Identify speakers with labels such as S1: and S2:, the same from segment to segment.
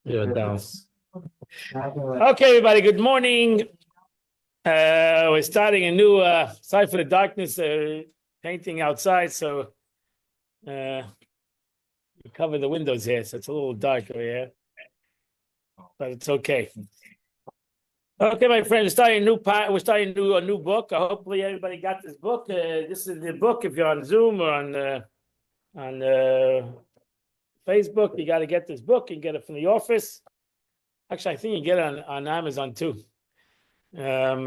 S1: You're down. Okay, everybody. Good morning. We're starting a new sorry for the darkness, painting outside, so we cover the windows here, so it's a little dark over here, but it's okay. Okay, my friends, we're starting a new book. Hopefully, everybody got this book. This is the book. If you're on Zoom or on Facebook, you got to get this book. You can get it from the office. Actually, I think you can get it on Amazon too. And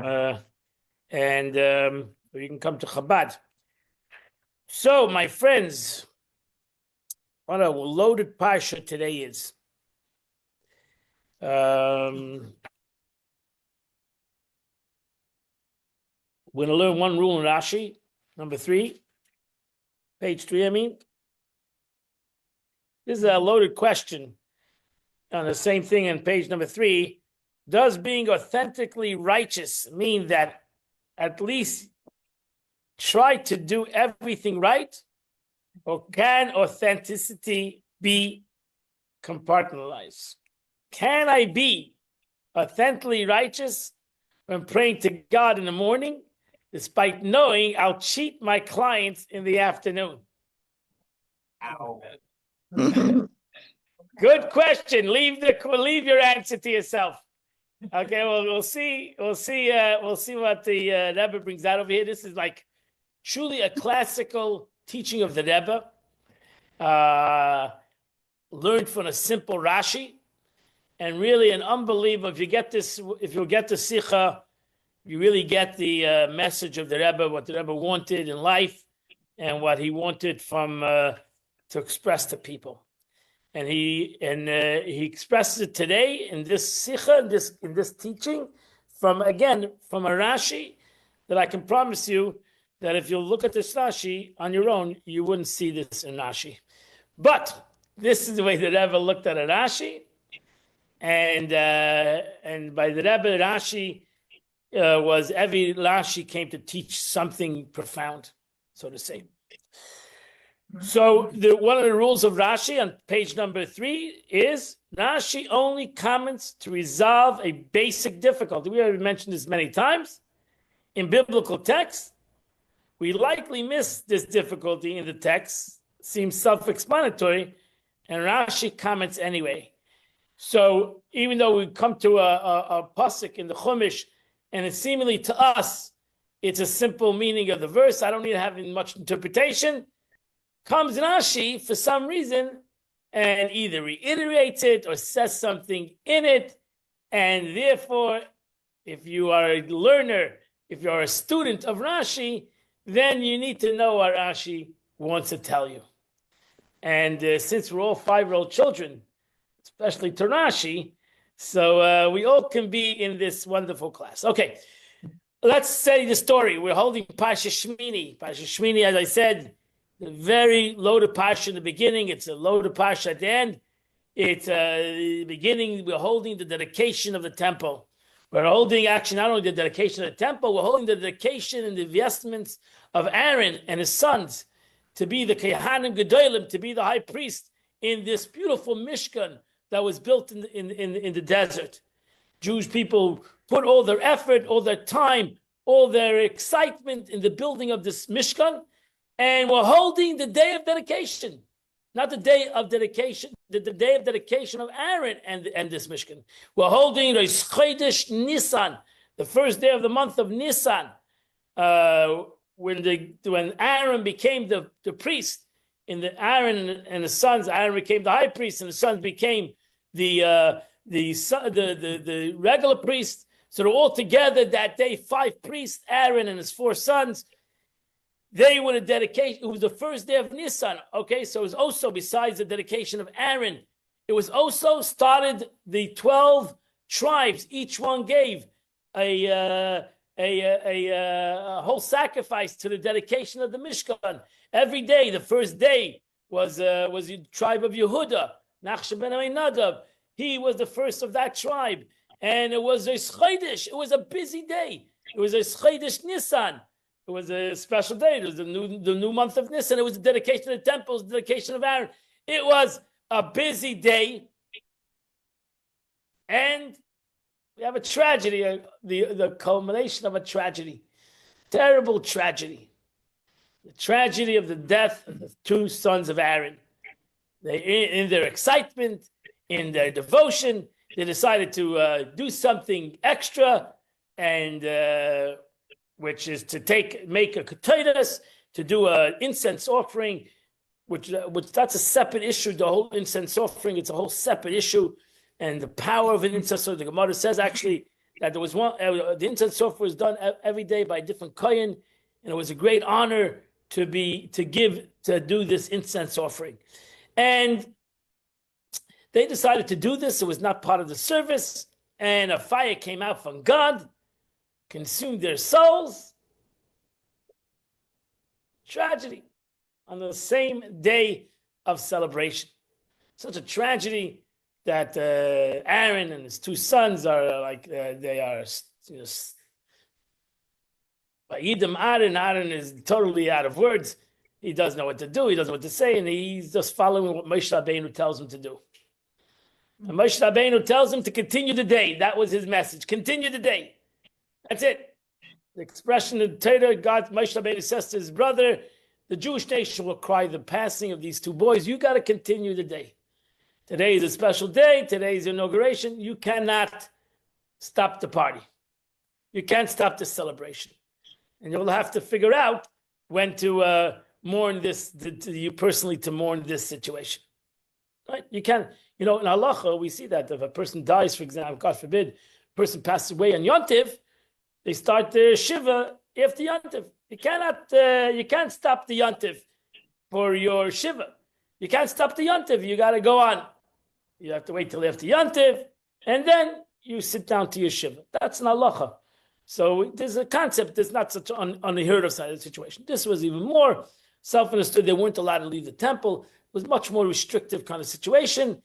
S1: you can come to Chabad. So, my friends, what a loaded Parsha today is. We're going to learn one rule in Rashi, number 3, page 3, I mean. This is a loaded question on the same thing on page number 3. Does being authentically righteous mean that at least try to do everything right? Or can authenticity be compartmentalized? Can I be authentically righteous when praying to God in the morning, despite knowing I'll cheat my clients in the afternoon? Good question. Leave your answer to yourself. Okay, well, we'll see what the Rebbe brings out over here. This is like truly a classical teaching of the Rebbe, learned from a simple Rashi, and really an unbelievable. If you'll get the Sikha, you really get the message of the Rebbe, what the Rebbe wanted in life, and what he wanted from to express to people. And he expresses it today in this Sikha, in this teaching, from a Rashi that I can promise you that if you look at this Rashi on your own, you wouldn't see this in Rashi. But this is the way the Rebbe looked at a Rashi, and by the Rebbe, Rashi was every Rashi came to teach something profound, so to say. So one of the rules of Rashi on page number 3 is Rashi only comments to resolve a basic difficulty. We already mentioned this many times. In biblical texts, we likely miss this difficulty in the text, seems self-explanatory, and Rashi comments anyway. So even though we come to a pasuk in the Chumash, and it's seemingly to us, it's a simple meaning of the verse, I don't need to have much interpretation, comes Rashi for some reason and either reiterates it or says something in it, and therefore, if you are a learner, if you're a student of Rashi, then you need to know what Rashi wants to tell you. And since we're all 5-year-old children, especially to Rashi, so we all can be in this wonderful class. Okay, let's say the story. We're holding Parsha Shemini. Parsha Shemini, as I said, a very loaded Parsha in the beginning. It's a loaded Parsha at the end. It's the beginning. We're holding the dedication of the temple. We're holding actually not only the dedication of the temple, we're holding the dedication and the investments of Aaron and his sons to be the Kehanim Gedolim, to be the high priest in this beautiful Mishkan that was built in the desert. Jewish people put all their effort, all their time, all their excitement in the building of this Mishkan, and we're holding the day of dedication. Not the day of dedication, the day of dedication of Aaron and this Mishkan. We're holding Rosh Chodesh Nisan, the first day of the month of Nisan, when Aaron became the priest. In the Aaron and the sons, Aaron became the high priest, and the sons became the regular priest. So they're all together that day, 5 priests, Aaron and his 4 sons. They were the dedication. It was the first day of Nisan. Okay, so it was also, besides the dedication of Aaron, it was also started the 12 tribes. Each one gave a whole sacrifice to the dedication of the Mishkan. Every day, the first day was the tribe of Yehuda, Nachshon ben Aminadab. He was the first of that tribe, and it was a Chodesh. It was a busy day. It was a Chodesh Nisan. It was a special day. It was the new month of Nisan. It was the dedication of the temple. It was the dedication of Aaron. It was a busy day. And we have a tragedy, the culmination of a tragedy, terrible tragedy. The tragedy of the death of the two sons of Aaron. In their excitement, in their devotion, they decided to do something extra, and which is to make a ketores, to do an incense offering, which that's a separate issue. The whole incense offering, it's a whole separate issue, and the power of an incense. So the Gemara says actually that there was one. The incense offering was done every day by a different kohen, and it was a great honor to do this incense offering. And they decided to do this. It was not part of the service. And a fire came out from God, consumed their souls. Tragedy on the same day of celebration. Such a tragedy that Aaron and his two sons are like, they are, Aaron is totally out of words. He doesn't know what to do. He doesn't know what to say. And he's just following what Moshe Rabbeinu tells him to do. And Moshe Rabbeinu tells him to continue the day. That was his message. Continue the day. That's it. The expression of Torah, Moshe Rabbeinu says to his brother, the Jewish nation will cry the passing of these two boys. You got to continue the day. Today is a special day. Today is inauguration. You cannot stop the party. You can't stop the celebration. And you'll have to figure out when to mourn this, you personally to mourn this situation. Right? You can, in halacha, we see that if a person dies, for example, God forbid, a person passes away on Yontiv, they start the Shiva after Yontiv. You can't stop the Yontiv for your Shiva. You can't stop the Yontiv. You got to go on. You have to wait till after Yontiv, and then you sit down to your Shiva. That's an halacha. So there's a concept that's not such an unheard of side of the situation. This was even more self-understood. They weren't allowed to leave the temple. It was much more restrictive kind of situation.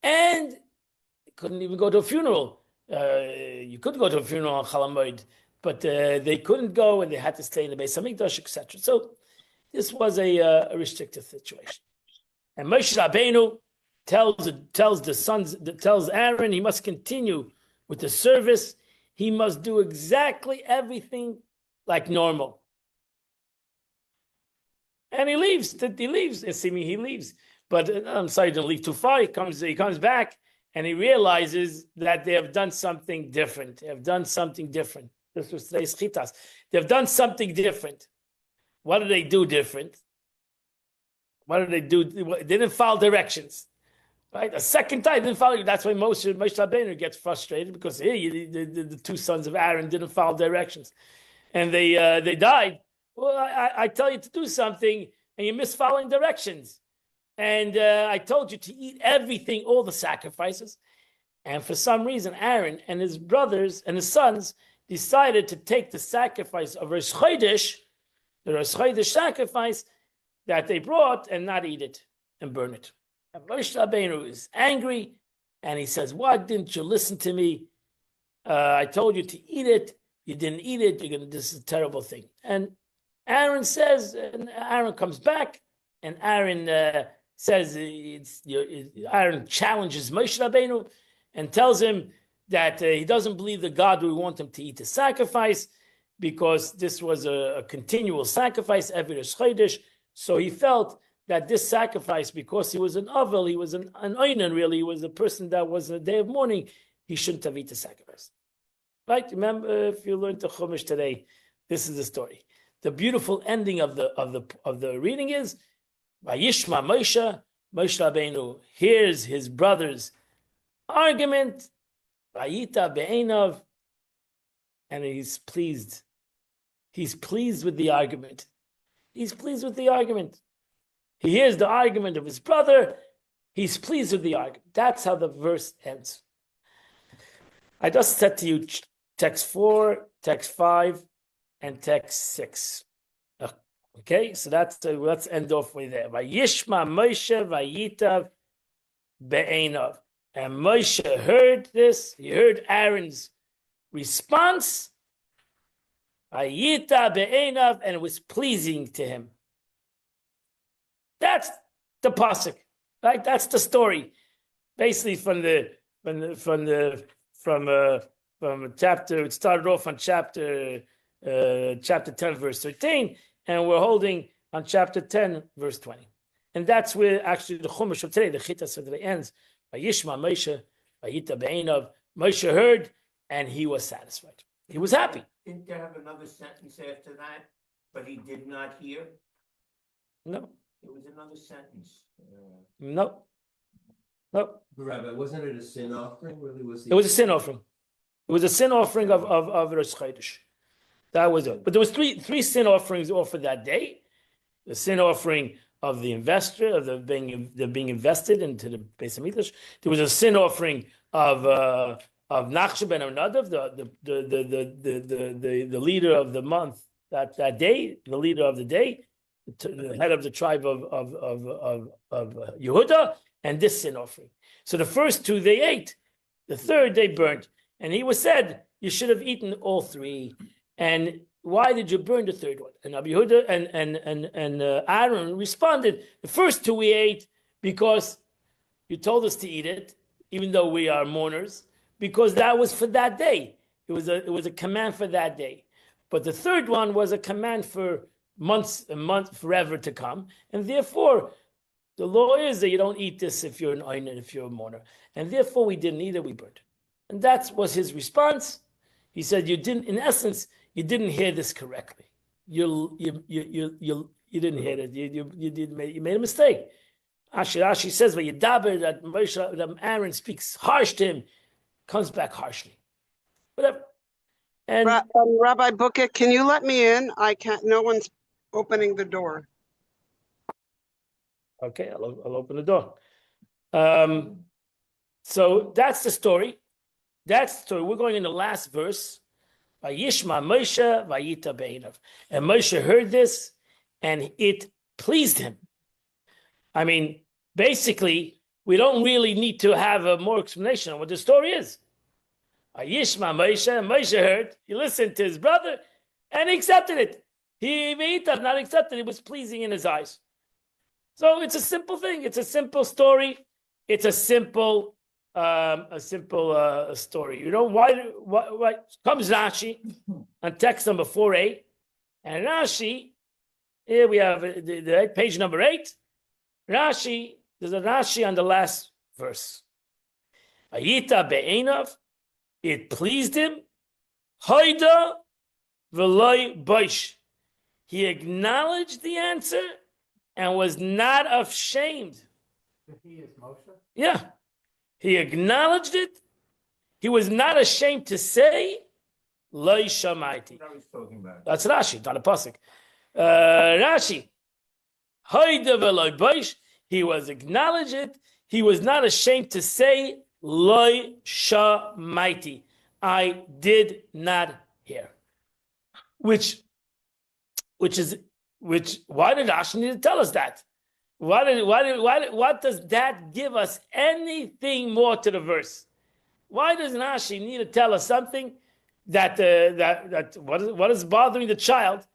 S1: And they couldn't even go to a funeral. You could go to a funeral on Chol Hamoed, but they couldn't go, and they had to stay in the Beis Hamikdash, etc. So this was a restrictive situation. And Moshe Rabbeinu tells Aaron he must continue with the service. He must do exactly everything like normal. And he leaves. He leaves. But I'm sorry, don't leave too far. He comes back, and he realizes that they have done something different. This was today's chitas. They've done something different. What did they do different? What did they do? They didn't follow directions. Right, a second time didn't follow. That's why Moshe Rabbeinu gets frustrated, because the two sons of Aaron didn't follow directions, and they died. Well, I tell you to do something, and you miss following directions. And I told you to eat everything, all the sacrifices. And for some reason, Aaron and his brothers and his sons decided to take the sacrifice of Rosh Chodesh, the Rosh Chodesh sacrifice that they brought, and not eat it and burn it. And Moshe Rabbeinu is angry, and he says, "Why didn't you listen to me? I told you to eat it. You didn't eat it. This is a terrible thing." And Aaron comes back, and Aaron says, Aaron challenges Moshe Rabbeinu and tells him that he doesn't believe that God would want him to eat the sacrifice, because this was a continual sacrifice every Rosh Chodesh. So he felt that this sacrifice, because he was an Avel, he was an Oinen, really, he was a person that was a day of mourning, he shouldn't have eaten the sacrifice. Right? Remember, if you learned the Chumash today, this is the story. The beautiful ending of the reading is, Vayishma Moshe Rabbeinu hears his brother's argument, Vayita be'einav, and he's pleased. He's pleased with the argument. He hears the argument of his brother. He's pleased with the argument. That's how the verse ends. I just said to you text 4, text 5, and text 6. Okay, so let's end off with that. Vayishma Moshe vayitav be'einav. And Moshe heard this. He heard Aaron's response. Vayita be'einav, and it was pleasing to him. That's the pasuk, right? That's the story. Basically, from the from chapter. It started off on chapter 10, verse 13, and we're holding on chapter 10, verse 20. And that's where actually the Chumash of today, the Chitas of today ends. Vayishma Moshe, Vayita Be'einav. Moshe heard, and he was satisfied. He was happy.
S2: Didn't there have another sentence after that? But he did not hear?
S1: No.
S2: There was another sentence.
S1: No.
S3: Rabbi, wasn't it a sin offering? Really,
S1: It was a sin offering. It was a sin offering of Rosh Chodesh. That was it. But there was three sin offerings offered that day. The sin offering of the investor, of the being invested into the Beis Hamikdash. There was a sin offering of Nachshon ben Nadav, the leader of the month that day, the leader of the day, the head of the tribe of Yehuda, and this sin offering. So the first two they ate, the third they burnt, and he was said, you should have eaten all three. And why did you burn the third one? And Rabbi Yehuda and Aaron responded, the first two we ate because you told us to eat it, even though we are mourners, because that was for that day. It was a command for that day. But the third one was a command for months and months, forever to come. And therefore, the law is that you don't eat this if you're an oinen, if you're a mourner. And therefore, we didn't eat it, we burned it. And that was his response. He said, you didn't, in essence, you didn't hear this correctly. You didn't hear it. You made a mistake. Rashi says, "When Yedaber that Aaron speaks harsh to him, comes back harshly." Whatever. And
S4: Rabbi Bucket, can you let me in? I can't. No one's opening the door.
S1: Okay, I'll open the door. So that's the story. That's the story. We're going in the last verse. Vayishma Moshe Vayita Be'einav. And Moshe heard this, and it pleased him. I mean, basically, we don't really need to have a more explanation on what the story is. Vayishma Moshe heard, he listened to his brother, and he accepted it. He not accepted, it was pleasing in his eyes. So it's a simple thing. It's a simple story. It's a simple story. You know why comes Rashi on text number 4a, and Rashi, here we have the page number 8. Rashi, there's a Rashi on the last verse. Vayita be'einav, it pleased him. Hoida v'loy boish. He acknowledged the answer and was not ashamed.
S2: He is Moshe?
S1: Yeah. He acknowledged it. He was not ashamed to say, Loi Shamaiti. That's Rashi, not a pasuk. Rashi. He was acknowledged it. He was not ashamed to say, Loi Shamaiti. I did not hear. Why did Rashi need to tell us that? What does that give us anything more to the verse? Why does Rashi need to tell us something that what is bothering the child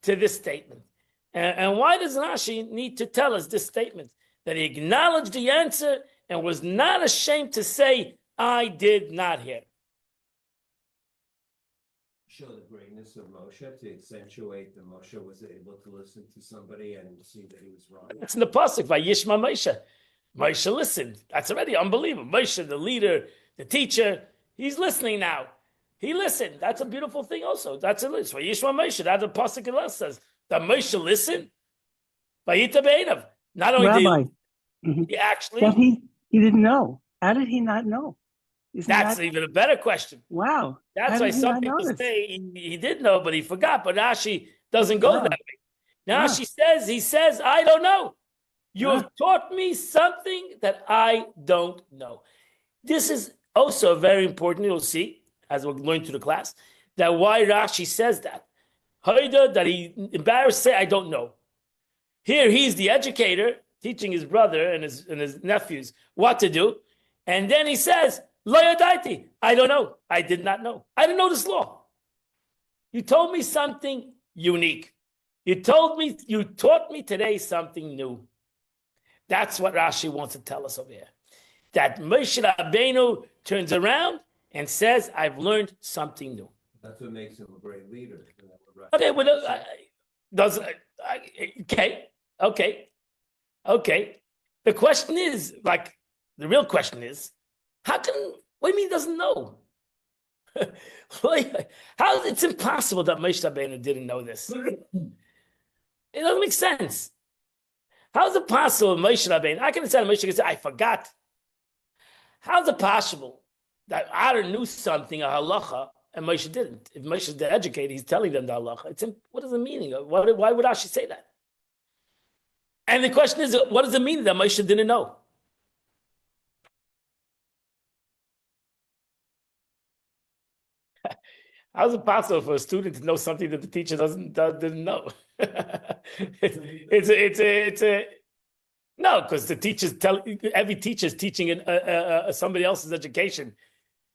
S1: to this statement? And why does Rashi need to tell us this statement? That he acknowledged the answer and was not ashamed to say, I did not hear.
S3: Show the greatness of Moshe, to accentuate that Moshe was able to listen to somebody and see that he was wrong.
S1: It's in the pasuk by Yishma Moshe. Moshe listened. That's already unbelievable. Moshe, the leader, the teacher, he's listening now. He listened. That's a beautiful thing also. That's a list. By Yishma Moshe, that's the pasuk says that Moshe listened. Vayita be'einav. Not only
S5: Rabbi,
S1: did he actually,
S5: that he didn't know. How did he not know?
S1: That's even a better question.
S5: Wow.
S1: That's why some people say he did know, but he forgot. But Rashi doesn't go that way. Now he says, I don't know. You have taught me something that I don't know. This is also very important. You'll see, as we're going through the class, that why Rashi says that. Haida, that he embarrassed to say, I don't know. Here, he's the educator, teaching his brother and his nephews what to do. And then he says, Lo yadaiti, I don't know. I did not know. I didn't know this law. You told me something unique. You taught me today something new. That's what Rashi wants to tell us over here. that Moshe Rabbeinu turns around and says, I've learned something new.
S3: That's what makes him a great leader.
S1: Okay, well, okay. The question is, like, the real question is, what do you mean he doesn't know? How it's impossible that Moshe Rabbeinu didn't know this. It doesn't make sense. How is it possible Moshe Rabbeinu? I can understand Moshe can say, I forgot. How is it possible that Aaron knew something, a halacha, and Moshe didn't? If Moshe is the educator, he's telling them the halacha. What is the meaning of why would Rashi say that? And the question is, what does it mean that Moshe didn't know? How is it possible for a student to know something that the teacher didn't know? No, because the teachers every teacher is teaching somebody else's education.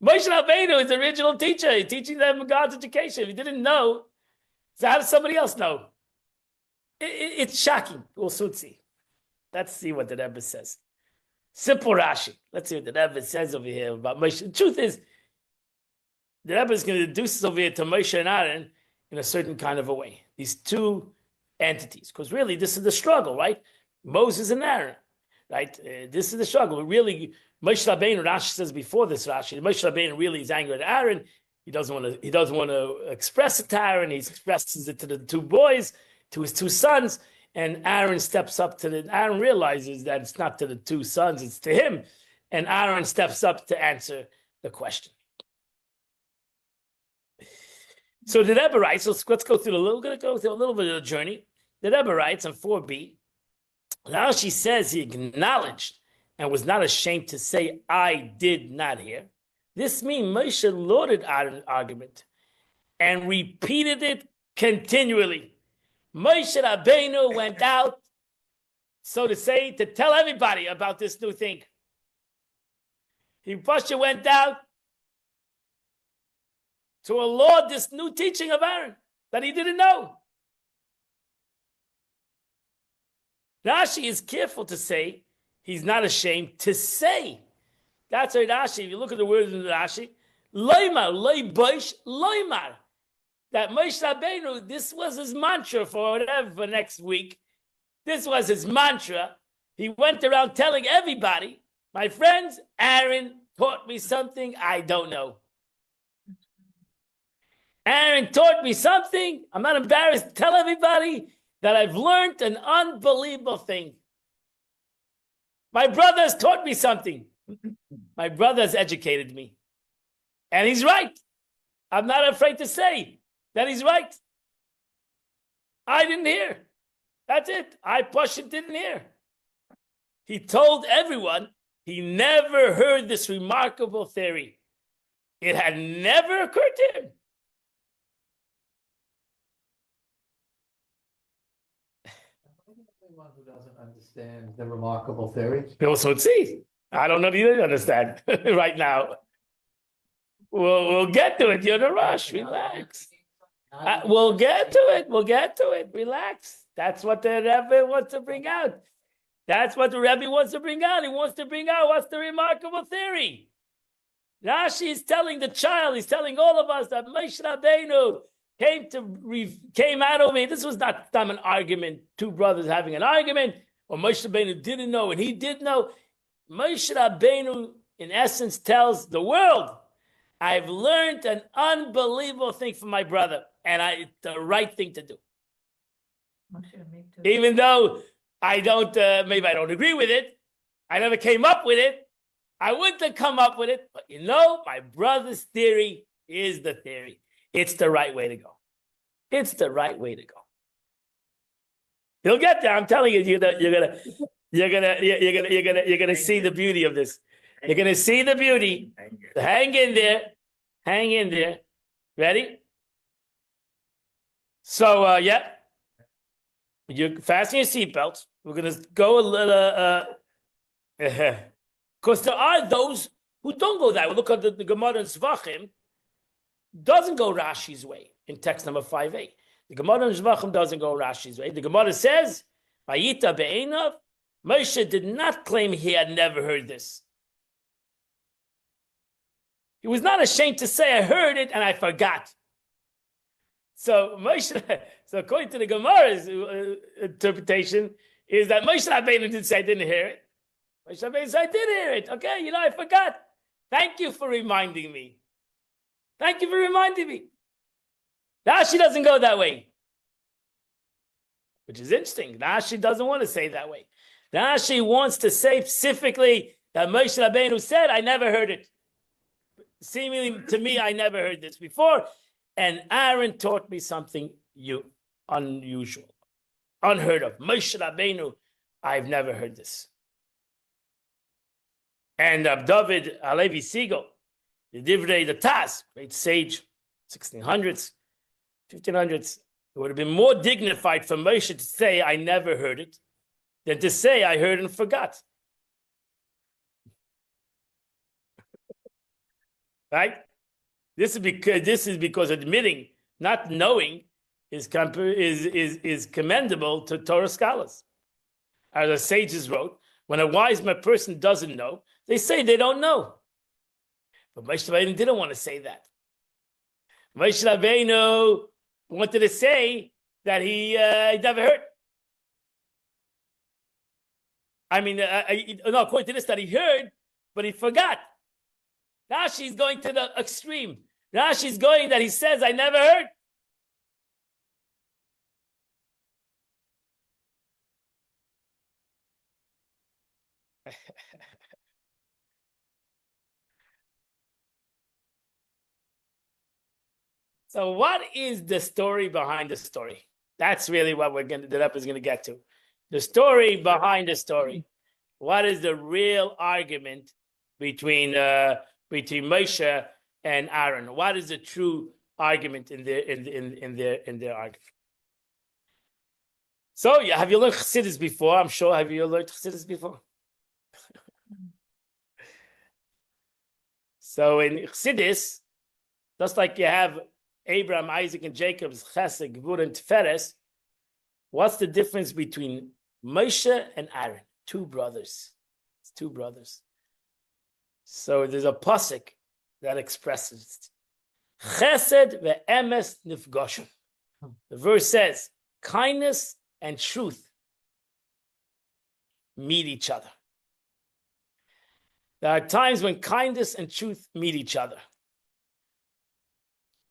S1: Moshe Rabbeinu is the original teacher. He's teaching them God's education. If he didn't know, so how does somebody else know? It's shocking. We'll soon see. Let's see what the Rebbe says. Simple Rashi. Let's see what the Rebbe says over here about Moshe. The truth is, the Rebbe is going to introduce us over here to Moshe and Aaron in a certain kind of a way. These two entities. Because really, this is the struggle, right? Moses and Aaron, right? This is the struggle. Really, Moshe Rabbeinu, Rashi says before this, Rashi, Moshe Rabbeinu really is angry at Aaron. He doesn't want to express it to Aaron. He expresses it to the two boys, to his two sons. And Aaron steps up Aaron realizes that it's not to the two sons, it's to him. And Aaron steps up to answer the question. So the Rebbe writes, so let's go through we're going to go through a little bit of the journey. The Rebbe writes on 4b, now she says he acknowledged and was not ashamed to say, I did not hear. This means Moshe lauded Aaron's argument and repeated it continually. Moshe Rabbeinu went out, so to say, to tell everybody about this new thing. Parsha went out to laud this new teaching of Aaron that he didn't know. Rashi is careful to say he's not ashamed to say. That's why Rashi, if you look at the words in Rashi, loymar, loy boish, loymar. That Moshe Rabbeinu, this was his mantra for whatever for next week. This was his mantra. He went around telling everybody, my friends, Aaron taught me something I don't know. Aaron taught me something. I'm not embarrassed to tell everybody that I've learned an unbelievable thing. My brothers taught me something. My brothers educated me. And he's right. I'm not afraid to say that he's right. I didn't hear. That's it. I Parsha didn't hear. He told everyone he never heard this remarkable theory. It had never occurred to him.
S6: Anyone who doesn't understand the remarkable theory.
S1: Also, see, I don't know if you understand right now. We'll get to it. You're in a rush. Relax. We'll get to it. We'll get to it. Relax. That's what the Rebbe wants to bring out. That's what the Rebbe wants to bring out. He wants to bring out what's the remarkable theory. Rashi is telling the child, he's telling all of us that Moshe Rabbeinu came out of it. This was not an argument, two brothers having an argument, or Moshe Rabbeinu didn't know and he did know. Moshe Rabbeinu, in essence, tells the world, I've learned an unbelievable thing from my brother, and it's the right thing to do. Even though I don't, maybe I don't agree with it, I never came up with it, I wouldn't have come up with it, but my brother's theory is the theory. It's the right way to go. It's the right way to go. You'll get there. I'm telling you, you're gonna see the beauty of this. You're gonna see the beauty. Hang in there. Hang in there. Ready? So you fasten your seatbelts. We're gonna go a little. Because there are those who don't go that way. Look at the Gemara in Zvachim. Doesn't go Rashi's way in text number 5a. The Gemara in Zvachim doesn't go Rashi's way. The Gemara says, Vayita be'enav, Moshe did not claim he had never heard this. He was not ashamed to say, I heard it and I forgot. So Moshe, so according to the Gemara's interpretation, is that Moshe Rabbeinu didn't say I didn't hear it. Moshe Rabbeinu said I did hear it. Okay, I forgot. Thank you for reminding me. Thank you for reminding me. Rashi doesn't go that way, which is interesting. Rashi doesn't want to say that way. Rashi wants to say specifically that Moshe Rabbeinu said, I never heard it. Seemingly to me, I never heard this before. And Aaron taught me something unusual, unheard of. Moshe Rabbeinu, I've never heard this. And David Halevi Siegel, the Divrei the Taz, great sage, 1600s, 1500s, it would have been more dignified for Moshe to say, I never heard it, than to say, I heard and forgot. Right? This is because admitting, not knowing, is commendable to Torah scholars. As the sages wrote, when a wise person doesn't know, they say they don't know. But Moshe Rabbeinu didn't want to say that. Moshe Rabbeinu wanted to say that he never heard. I mean, no, according to this, that he heard, but he forgot. Rashi's going to the extreme. Rashi's going that he says, I never heard. So what is the story behind the story? That's really what the Rebbe is going to get to. The story behind the story. What is the real argument between Moshe and Aaron? What is the true argument in their argument? So have you learned Chassidus before? I'm sure. Have you learned Chassidus before? So in Chassidus, just like you have Abraham, Isaac, and Jacob's Chesed, Gvur, and Tiferes, what's the difference between Moshe and Aaron? Two brothers. It's two brothers. So there's a pasuk that expresses it. Chesed ve'emes nifgoshu. The verse says, kindness and truth meet each other. There are times when kindness and truth meet each other.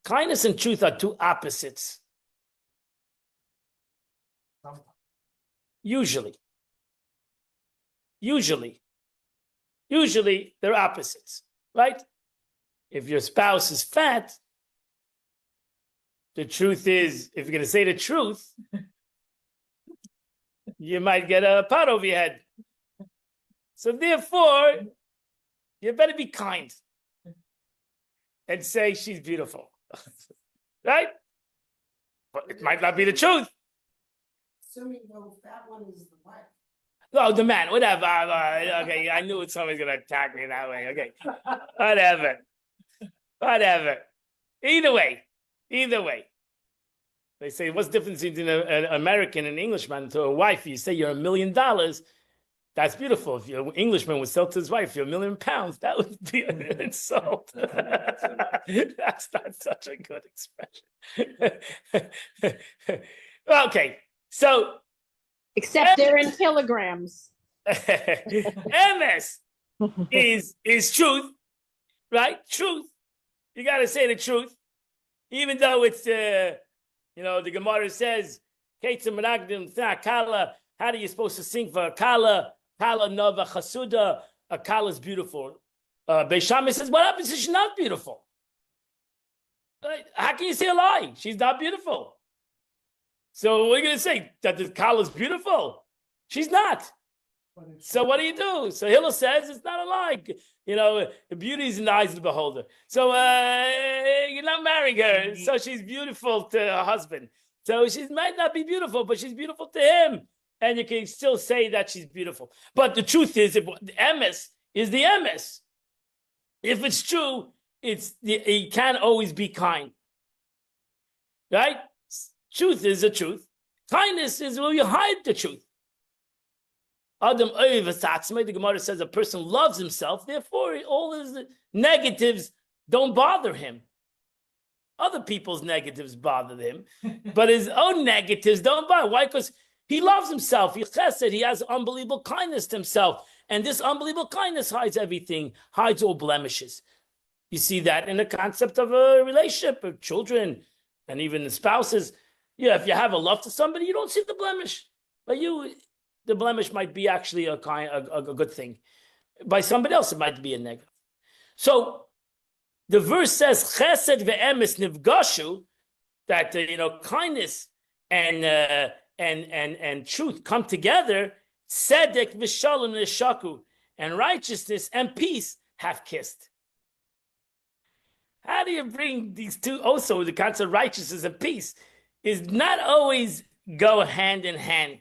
S1: Kindness and truth are two opposites. Usually they're opposites, right? If your spouse is fat, the truth is, if you're going to say the truth, you might get a pot over your head. So therefore, you better be kind and say she's beautiful, right? But it might not be the truth.
S7: Assuming though that one is the wife.
S1: No, the man, whatever. Okay, I knew somebody's going to attack me that way. Okay, whatever. Either way. They say, what's the difference between an American and an Englishman to a wife? You say you're $1 million. That's beautiful. If your Englishman would sell to his wife, you're £1 million, that would be an insult. That's not such a good expression. Okay, so.
S8: Except they're in kilograms. MS is truth, right? Truth. You got to say the truth, even though it's the Gemara says, "Kala." How are you supposed to sing for a kala? Kala nova chasuda. A kala is beautiful. Beis Shammai says, "What happens if she's not beautiful? How can you say a lie? She's not beautiful." So what are you going to say? That the kala is beautiful? She's not. So what do? So Hillel says it's not a lie. The beauty is in the eyes of the beholder. So you're not marrying her. So she's beautiful to her husband. So she might not be beautiful, but she's beautiful to him. And you can still say that she's beautiful. But the truth is, if the emes is the emes. If it's true, it can't always be kind. Right? Truth is the truth. Kindness is where you hide the truth. Adam the Gemara says a person loves himself, therefore all his negatives
S1: don't bother him. Other people's negatives bother him, but his own negatives don't bother. Why? Because he loves himself. He chesed. He has unbelievable kindness to himself. And this unbelievable kindness hides everything, hides all blemishes. You see that in the concept of a relationship of children and even the spouses. Yeah, if you have a love to somebody, you don't see the blemish. But the blemish might be actually a good thing. By somebody else, it might be a negative. So the verse says, "Chesed ve'emes nifgashu," that kindness and truth come together. Tzedek v'shalom neshaku, and righteousness and peace have kissed. How do you bring these two? Also, the concept of righteousness and peace is not always go hand in hand.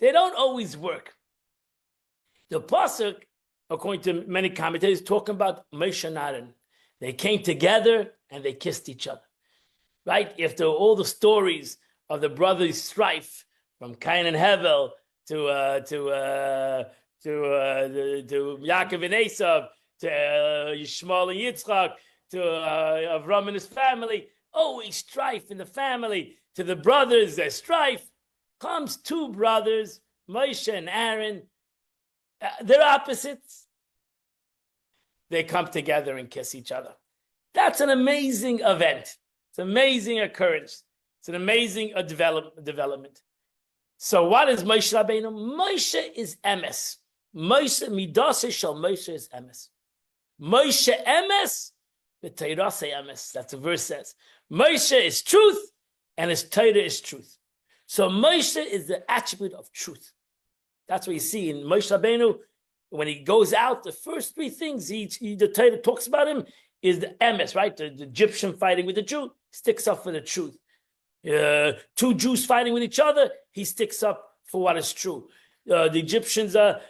S1: They don't always work. The pasuk, according to many commentators, talking about Moshe and Aaron. They came together and they kissed each other. Right? After all the stories of the brothers' strife, from Cain and Hevel to Yaakov and Esav, to Yishmael and Yitzchak, to Avram and his family, always strife in the family. To the brothers, there's strife. Comes two brothers, Moshe and Aaron. They're opposites. They come together and kiss each other. That's an amazing event. It's an amazing occurrence. It's an amazing development. So what is Moshe Rabbeinu? Moshe is emes. Moshe midase shel Moshe is emes. Moshe emes, the Torah say emes. That's what the verse says. Moshe is truth, and his Torah is truth. So Moshe is the attribute of truth. That's what you see in Moshe Rabbeinu. When he goes out, the first three things the Torah talks about him is the emes, right? The Egyptian fighting with the Jew, sticks up for the truth. Two Jews fighting with each other, he sticks up for what is true. The Egyptians, they're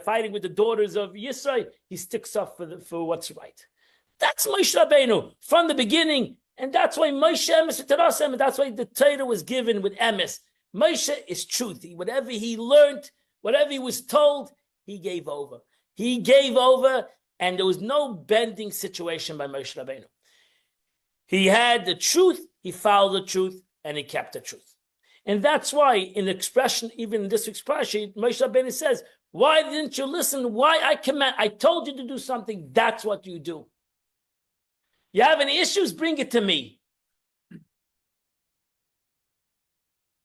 S1: fighting with the daughters of Yisrael, he sticks up for what's right. That's Moshe Rabbeinu from the beginning, and that's why Moshe emes v'terasem, and that's why the Torah was given with emes. Moshe is truth. Whatever he learned, whatever he was told, he gave over. He gave over, and there was no bending situation by Moshe Rabbeinu. He had the truth, he followed the truth, and he kept the truth. And that's why in the expression, even in this expression, Moshe Rabbeinu says, why didn't you listen? Why I told you to do something, that's what you do. You have any issues, bring it to me.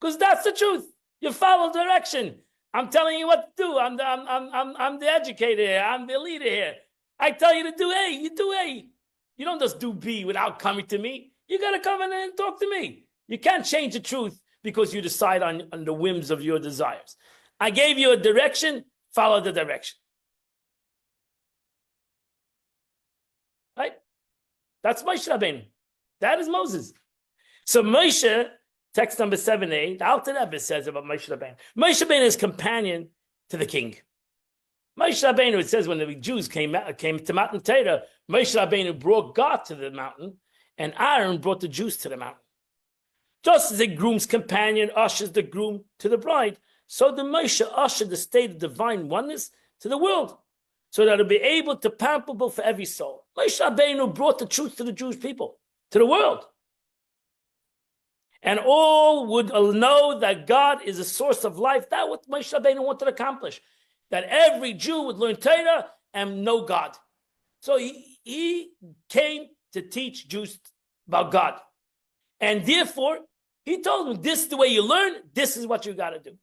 S1: Because that's the truth. You follow direction. I'm telling you what to do. I'm the educator here. I'm the leader here. I tell you to do A, you do A. You don't just do B without coming to me. You got to come in and talk to me. You can't change the truth because you decide on the whims of your desires. I gave you a direction, follow the direction. Right? That's Moshe Rabbeinu. That is Moses. So Moshe, text number 7a, the Alter Rebbe says about Moshe Rabbeinu. Moshe Rabbeinu is companion to the king. Moshe Rabbeinu, it says when the Jews came to Mountain Torah, Moshe Rabbeinu brought God to the mountain, and Aaron brought the Jews to the mountain. Just as a groom's companion ushers the groom to the bride, so the Moshe ushered the state of divine oneness to the world, so that it'll be able to palpable for every soul. Moshe Rabbeinu brought the truth to the Jewish people, to the world. And all would know that God is a source of life. That's what Moshe Rabbeinu wanted to accomplish. That every Jew would learn Torah and know God. So he came to teach Jews about God. And therefore, he told them, this is the way you learn, this is what you got to do.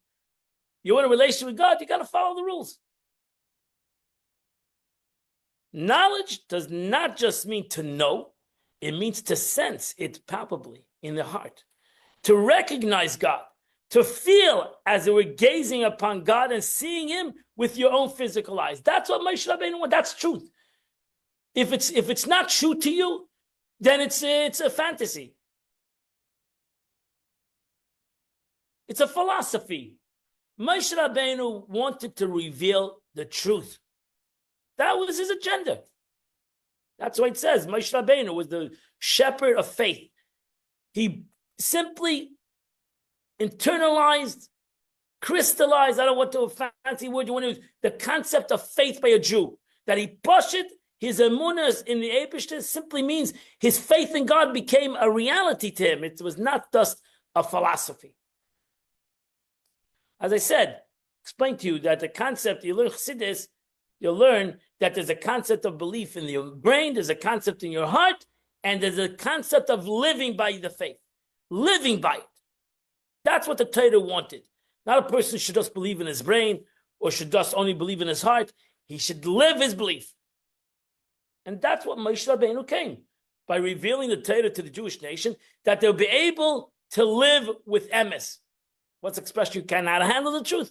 S1: You want a relationship with God, you got to follow the rules. Knowledge does not just mean to know, it means to sense it palpably in the heart. To recognize God, to feel as they were gazing upon God and seeing him with your own physical eyes. That's what Moshe Rabbeinu wants. That's truth. If it's not true to you, then it's a fantasy. It's a philosophy. Moshe Rabbeinu wanted to reveal the truth. That was his agenda. That's why it says Moshe Rabbeinu was the shepherd of faith. He simply internalized, crystallized, I don't want to a fancy word you want to use, the concept of faith by a Jew. That he pushed it,
S8: His emunas in the Eibishter simply means his faith in God became a reality to him. It was not just a philosophy. As I said, explain to you that the concept, you learn Chassidus, you'll learn that there's a concept of belief in your brain, there's a concept in your heart, and there's a concept of living by the faith. Living by it. That's what the Torah wanted. Not a person should just believe in his brain or should just only believe in his heart. He should live his belief. And that's what Moshe Rabbeinu came, by revealing the Torah to the Jewish nation, that they'll be able to live with emes. What's the expression? You cannot handle the truth.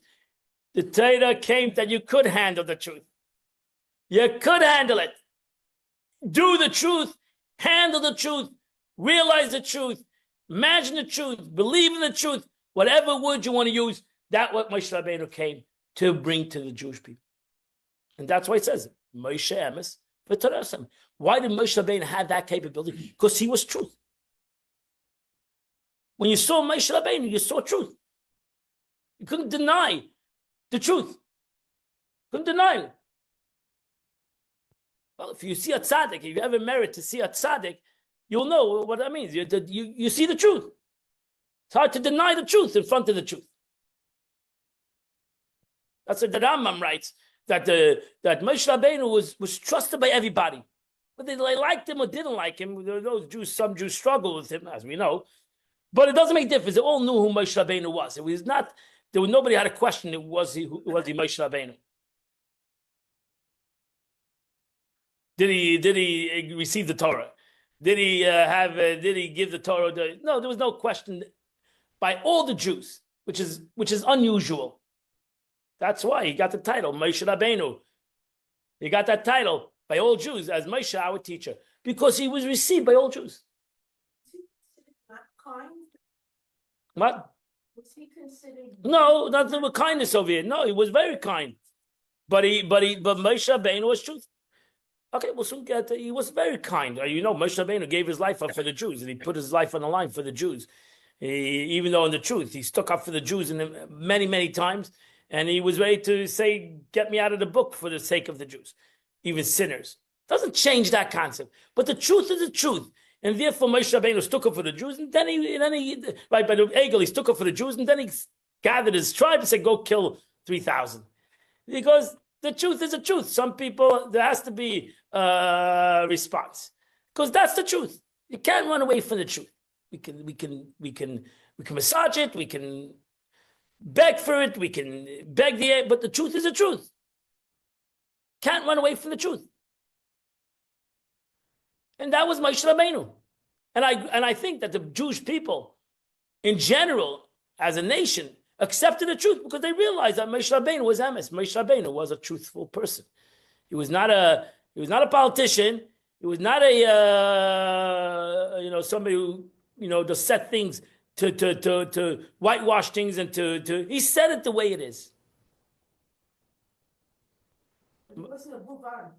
S8: The Torah came that you could handle the truth. You could handle it. Do the truth, handle the truth, realize the truth, imagine the truth, believe in the truth, whatever word you want to use, that's what Moshe Rabbeinu came to bring to the Jewish people. And that's why it says, Moshe emes v'torasem. Why did Moshe Rabbeinu have that capability? Because he was truth. When you saw Moshe Rabbeinu, you saw truth. You couldn't deny the truth. Couldn't deny it. Well, if you see a tzaddik, if you have a merit to see a tzaddik, you'll know what that means. You see the truth. It's hard to deny the truth in front of the truth. That's what the Rambam writes, that Moshe Rabbeinu was trusted by everybody. Whether they liked him or didn't like him, those Jews, some Jews struggled with him, as we know. But it doesn't make a difference. They all knew who Moshe Rabbeinu was. It was not, nobody had a question, was he Moshe Rabbeinu? Did he receive the Torah? Did he give the Torah? No, there was no question by all the Jews, which is unusual. That's why he got the title, Moshe Rabbeinu. He got that title by all Jews as Moshe, our teacher, because he was received by all Jews.
S7: Was he considered not kind?
S8: What?
S7: Was he considered?
S8: No, nothing with kindness over here. No, he was very kind. But Moshe Rabbeinu was truth. Okay, we'll soon get to, he was very kind. You know, Moshe Rabbeinu gave his life up for the Jews, and he put his life on the line for the Jews. Even though in the truth, he stuck up for the Jews many, many times, and he was ready to say, get me out of the book for the sake of the Jews, even sinners. Doesn't change that concept. But the truth is the truth. And therefore, Moshe Rabbeinu stuck up for the Jews, and then he right by the Egel, he stuck up for the Jews, and then he gathered his tribe and said, go kill 3,000. Because the truth is the truth. Some people, there has to be a response. Because that's the truth. You can't run away from the truth. We can massage it, we can beg for it, we can beg but the truth is the truth. Can't run away from the truth. And that was Moshe Rabbeinu. And I think that the Jewish people, in general, as a nation, accepted the truth because they realized that Moshe Rabbeinu was emes. Moshe Rabbeinu was a truthful person. He was not a politician. He was not somebody who just said things to whitewash things and to he said it the way it is.
S7: He wasn't a buvan.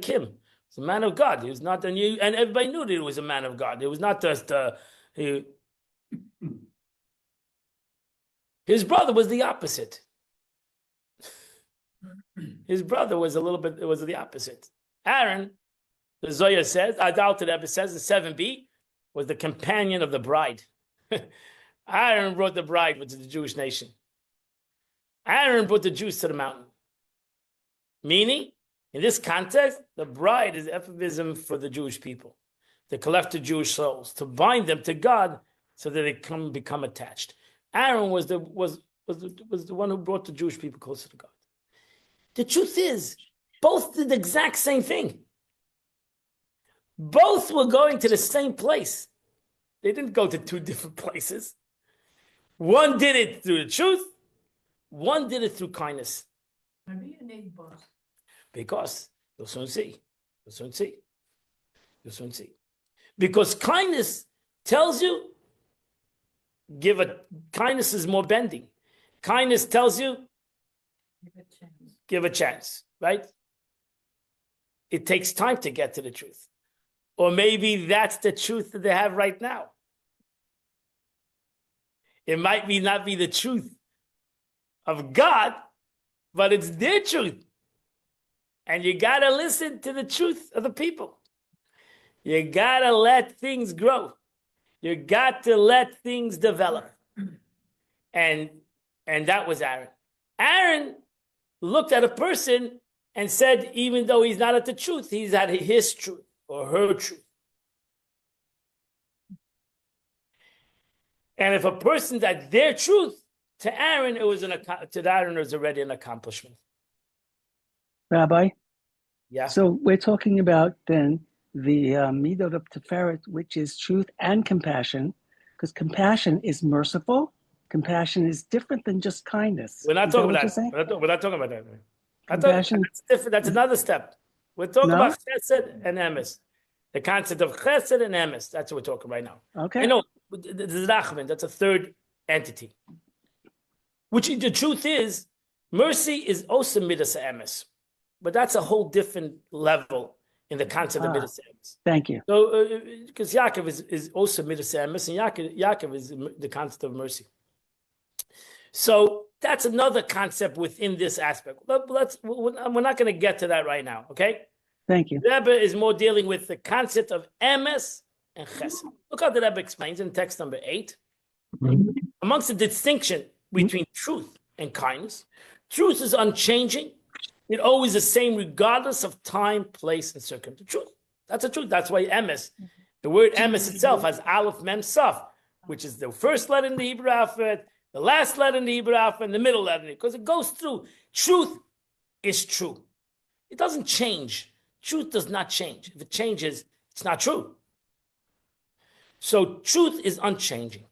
S8: Kim. He's a man of God. He was not and everybody knew that he was a man of God. It was not just his brother was the opposite. His brother was the opposite. Aaron, the Zohar says, Adal Rebbe says in 7b, was the companion of the bride. Aaron brought the bride to the Jewish nation. Aaron brought the Jews to the mountain. Meaning, in this context, the bride is euphemism for the Jewish people, to collect the Jewish souls, to bind them to God so that they become attached. Aaron was the one who brought the Jewish people closer to God. The truth is, both did the exact same thing. Both were going to the same place. They didn't go to two different places. One did it through the truth. One did it through kindness.
S7: Maybe your neighbor.
S8: Because you'll soon see. Because kindness tells you, kindness is more bending. Kindness tells you, give a chance, right? It takes time to get to the truth. Or maybe that's the truth that they have right now. It might not be the truth of God, but it's their truth.
S1: And you got to listen to the truth of the people. You got to let things grow. You got to let things develop. And that was Aaron. Aaron looked at a person and said, even though he's not at the truth, he's at his truth or her truth. And if a person's at their truth, to Aaron, it was already an accomplishment.
S5: Rabbi,
S1: Yeah.
S5: so we're talking about then the midot of Tiferet, which is truth and compassion, because compassion is merciful. Compassion is different than just kindness.
S1: We're not
S5: Is that
S1: talking
S5: what
S1: about
S5: you're
S1: that.
S5: saying?
S1: We're not talking about that.
S5: Compassion.
S1: That's different. That's another step. We're talking
S5: No?
S1: about chesed and emes. The concept of chesed and emes. That's what we're talking right now.
S5: Okay.
S1: I know the rachman. That's a third entity. Which the truth is, mercy is also midas emes, but that's a whole different level in the concept of midas emes.
S5: Thank you.
S1: So, because Yaakov is also midas emes, and Yaakov is the concept of mercy. So that's another concept within this aspect. We're not going to get to that right now, okay?
S5: Thank you.
S1: The Rebbe is more dealing with the concept of emes and chesed. Look how the Rebbe explains in text number 8. Amongst the distinction between truth and kindness, truth is unchanging. It's always the same regardless of time, place, and circumstance. Truth. That's the truth. That's why emes, the word emes itself has aleph, mem, saf, which is the first letter in the Hebrew alphabet, the last letter in the Hebrew alphabet, and the middle letter, because it goes through. Truth is true. It doesn't change. Truth does not change. If it changes, it's not true. So truth is unchanging.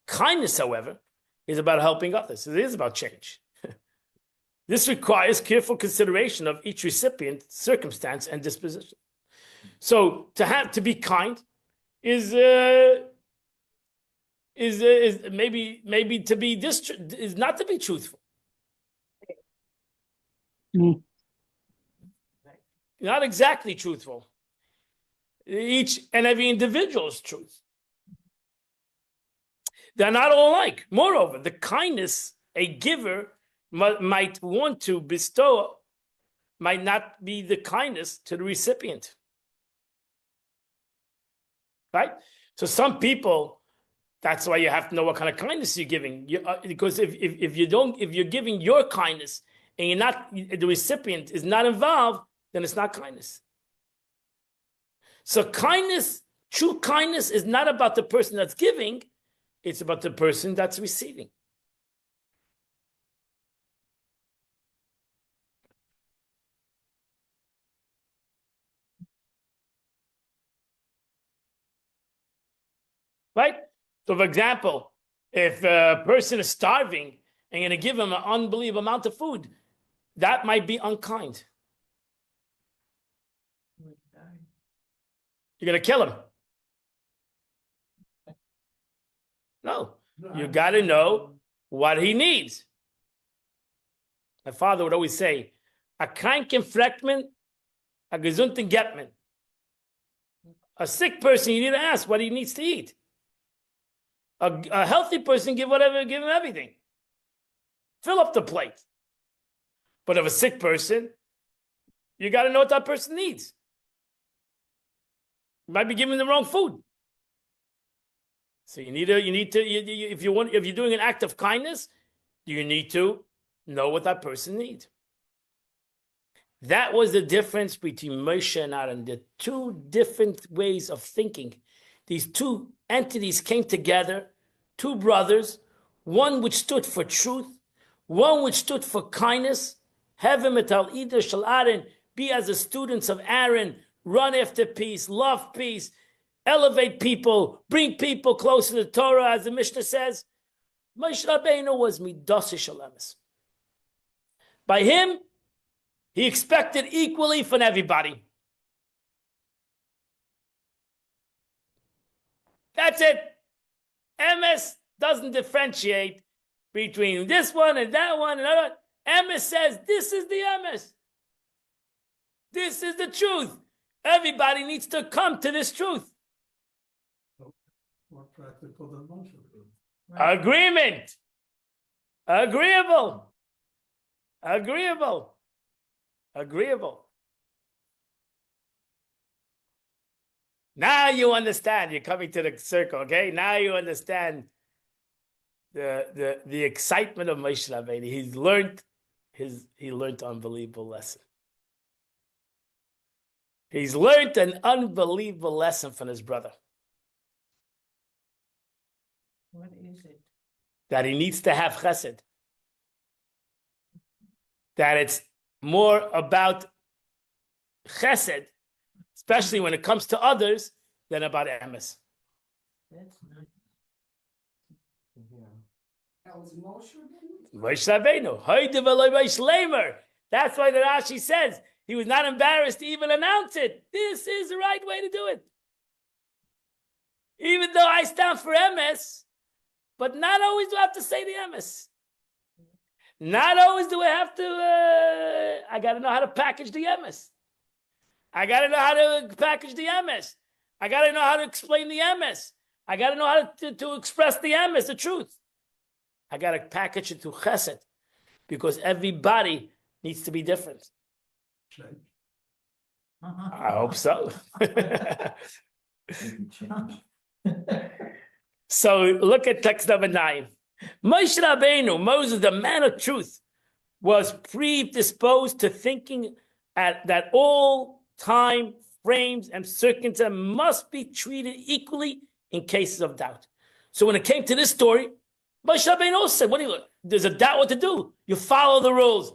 S1: Kindness, however, is about helping others. It is about change. This requires careful consideration of each recipient, circumstance, and disposition. So to be kind is maybe to be is not to be truthful.
S5: Mm.
S1: Not exactly truthful. Each and every individual is truth. They're not all alike. Moreover, the kindness a giver might want to bestow might not be the kindness to the recipient. Right? So some people, that's why you have to know what kind of kindness you're giving. Because if you're giving your kindness and you're not, the recipient is not involved, then it's not kindness. So kindness, true kindness is not about the person that's giving, it's about the person that's receiving. Right? So, for example, if a person is starving and you're going to give him an unbelievable amount of food, that might be unkind. You're going to kill him. No. You got to know what he needs. My father would always say, a kranken Freckman, a gesunden Getman. A sick person, you need to ask what he needs to eat. A healthy person, give him everything. Fill up the plate. But of a sick person, you got to know what that person needs. You might be giving the wrong food. So if you're doing an act of kindness, you need to know what that person needs. That was the difference between Moshe and Aaron. The two different ways of thinking. These two entities came together, two brothers, one which stood for truth, one which stood for kindness. Heaven metal either shall Aaron be as the students of Aaron, run after peace, love peace, elevate people, bring people closer to the Torah, as the Mishnah says. Moshe Rabbeinu was midas shalamis. By him, he expected equally from everybody. That's it. MS doesn't differentiate between this one and that one and that one. MS says this is the MS. This is the truth. Everybody needs to come to this truth.
S6: More practical than most of them.
S1: Agreement. Agreeable. Agreeable. agreeable. Now you understand. You're coming to the circle, okay? Now you understand the excitement of Moshe Rabbeinu. He learned an unbelievable lesson. He's learned an unbelievable lesson from his brother.
S7: What is it?
S1: That he needs to have chesed. That it's more about chesed, especially when it comes to others, than about emes.
S7: That's nice.
S6: That was Moshe.
S1: Moshe Rabbeinu, Hoide v'lo Moshe Lamer. That's why the Rashi says he was not embarrassed to even announce it. This is the right way to do it. Even though I stand for emes, but not always do I have to say the emes. Not always do I have to. I got to know how to package the emes. I got to know how to package the emes. I got to know how to explain the emes. I got to know how to express the emes, the truth. I got to package it to chesed, because everybody needs to be different. I hope so. So look at text number 9. Moshe Rabbeinu, Moses, the man of truth, was predisposed to thinking that all time frames and circumstances must be treated equally in cases of doubt. So when it came to this story, Moshe Rabbeinu also said, there's a doubt what to do. You follow the rules.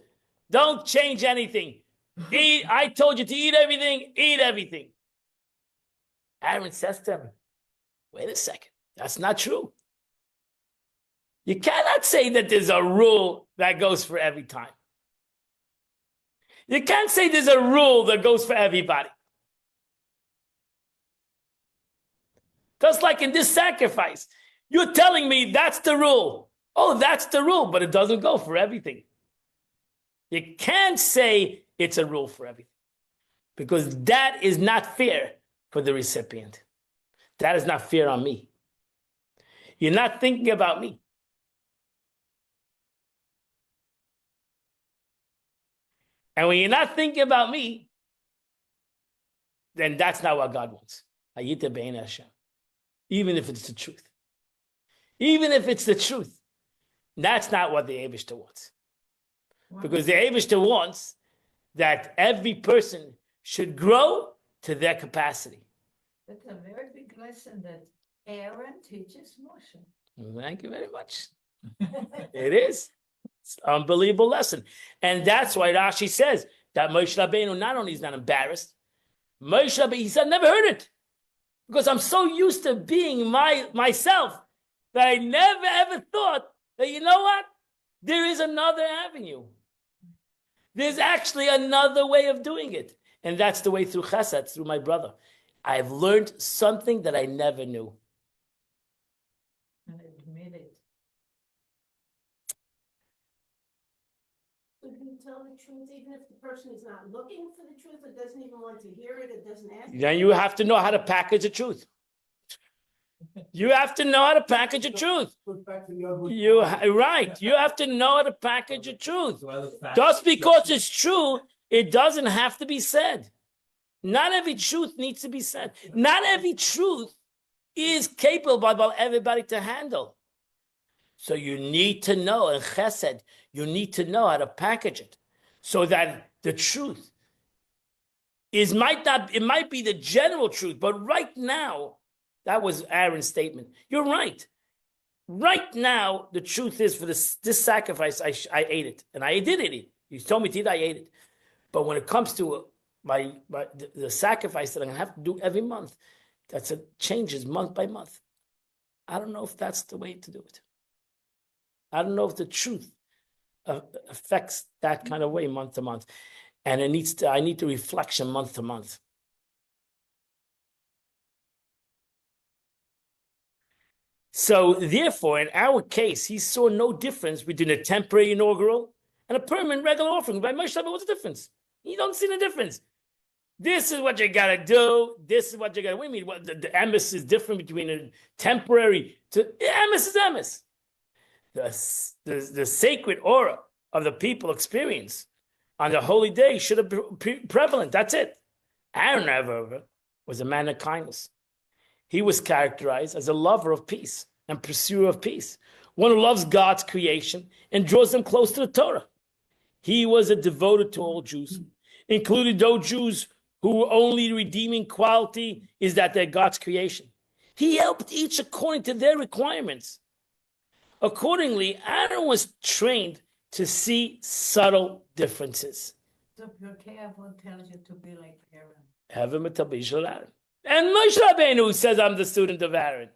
S1: Don't change anything. Eat. I told you to eat everything. Aaron says to him, wait a second. That's not true. You cannot say that there's a rule that goes for every time. You can't say there's a rule that goes for everybody. Just like in this sacrifice, you're telling me that's the rule. Oh, that's the rule, but it doesn't go for everything. You can't say it's a rule for everything, because that is not fair for the recipient. That is not fair on me. You're not thinking about me. And when you're not thinking about me, then that's not what God wants. Hayita be'en Hashem. Even if it's the truth. Even if it's the truth, that's not what the Eibishter wants. Because the Eibishter wants that every person should grow to their capacity.
S7: That's a very big lesson that Aaron teaches Moshe.
S1: Thank you very much. It is. It's an unbelievable lesson. And that's why Rashi says that Moshe Rabbeinu not only is not embarrassed, Moshe Rabbeinu, he said, never heard it. Because I'm so used to being myself that I never ever thought that, you know what? There is another avenue. There's actually another way of doing it. And that's the way through chesed, through my brother. I've learned something that I never knew.
S7: And admit it.
S9: So can you tell the truth even if the person is not looking for the truth, or doesn't even want to hear it, it doesn't ask?
S1: Then you have to know how to package the truth. You have to know how to package the truth. Right. You have to know how to package the truth. Just because it's true, it doesn't have to be said. Not every truth needs to be said. Not every truth is capable by everybody to handle. So you need to know, and chesed, you need to know how to package it so that the truth might be the general truth, but right now, that was Aaron's statement. You're right. Right now, the truth is for this sacrifice, I ate it, and I did eat it. You told me to eat, I ate it. But when it comes to the sacrifice that I'm gonna have to do every month, changes month by month. I don't know if that's the way to do it. I don't know if the truth affects that kind of way month to month, and I need the reflection month to month. So therefore, in our case, he saw no difference between a temporary inaugural and a permanent regular offering. By Moshe Rabbeinu, what's the difference? You don't see the difference. This is what you gotta do. This is what you gotta. What do you mean? What the emes is different between a temporary to emes is emes. The sacred aura of the people experience on the holy day should have been prevalent. That's it. Aaron, however, was a man of kindness. He was characterized as a lover of peace and pursuer of peace, one who loves God's creation and draws them close to the Torah. He was a devoted to all Jews, including those Jews who only redeeming quality is that they're God's creation. He helped each according to their requirements. Accordingly, Aaron was trained to see subtle differences.
S7: So Pirkei Avot tells you to be like Aaron.
S1: Have him a Tabishal Aaron. And Moshe Rabbeinu says, I'm the student of Aaron.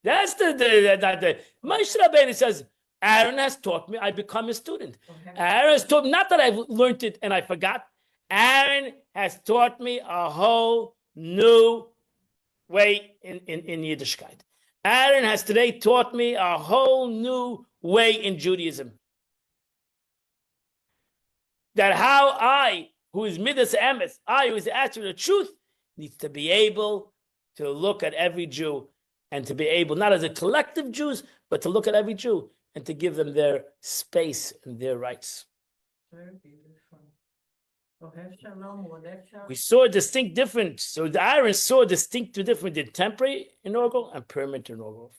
S1: That's the Moshe Rabbeinu says, Aaron has taught me, I become a student.
S7: Okay.
S1: Aaron has taught me, not that I've learned it and I forgot. Aaron has taught me a whole new way in Yiddishkeit. Aaron has today taught me a whole new way in Judaism. That how I, who is Midas Emes, I, who is the attribute of truth, needs to be able to look at every Jew and to be able, not as a collective Jews, but to look at every Jew and to give them their space and their rights.
S7: Very beautiful. Ohev Shalom, Ohev Shalom.
S1: We saw a distinct difference. So the Aaron saw a distinct difference in temporary inaugural and permanent inaugural.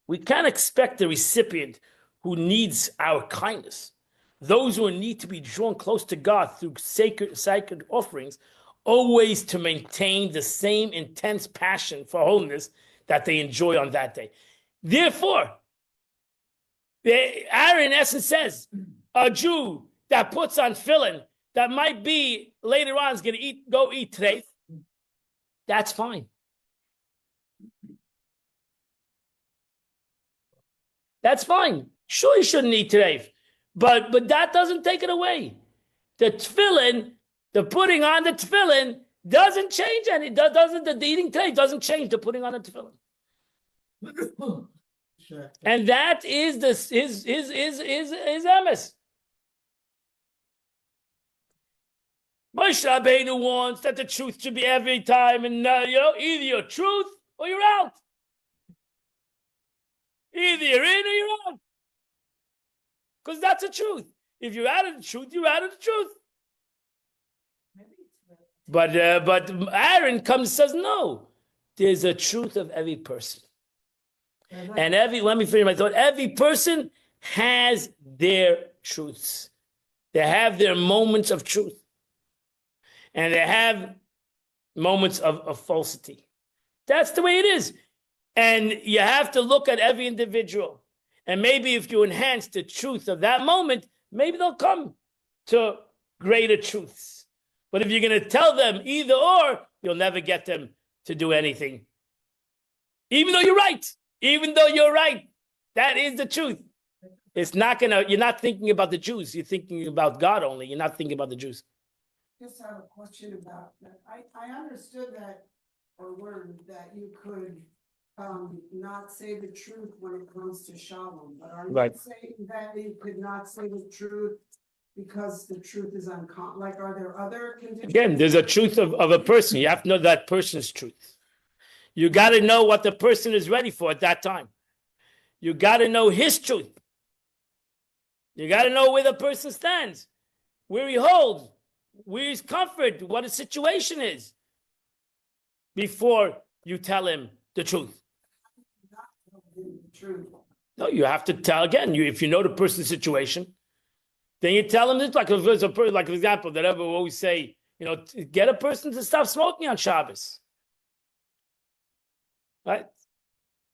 S1: We can't expect the recipient who needs our kindness, those who need to be drawn close to God through sacred offerings, always to maintain the same intense passion for holiness that they enjoy on that day. Therefore, Aaron in essence says, a Jew that puts on tefillin that might be later on is going to go eat treif, that's fine. That's fine. Sure, you shouldn't eat treif, but that doesn't take it away. The tefillin, the putting on the tefillin doesn't change any. The eating treif doesn't change the putting on the tefillin.
S6: Sure.
S1: And that is his emes. Moshe Rabbeinu wants that the truth should be every time, and either you're truth or you're out. Either you're in or you're out. Because that's the truth. If you're out of the truth, you're out of the truth. But Aaron comes and says, no, there's a truth of every person. And let me finish my thought. Every person has their truths. They have their moments of truth. And they have moments of falsity. That's the way it is. And you have to look at every individual. And maybe if you enhance the truth of that moment, maybe they'll come to greater truths. But if you're going to tell them either or, you'll never get them to do anything. Even though you're right. Even though you're right. That is the truth. It's not you're not thinking about the Jews. You're thinking about God only. You're not thinking about the Jews.
S6: Just have a question about that. I understood that, or word that you could not say the truth when it comes to Shalom, but are you
S1: Right.
S6: saying that you could not say the truth because the truth is uncommon? Like, are there other conditions?
S1: Again, there's a truth of a person. You have to know that person's truth. You got to know what the person is ready for at that time. You got to know his truth. You got to know where the person stands, where he holds, where his comfort, what his situation is, before you tell him the truth.
S6: Truth.
S1: No, you have to tell again. If you know the person's situation, then you tell him this. Like for example, that ever always say, get a person to stop smoking on Shabbos. Right?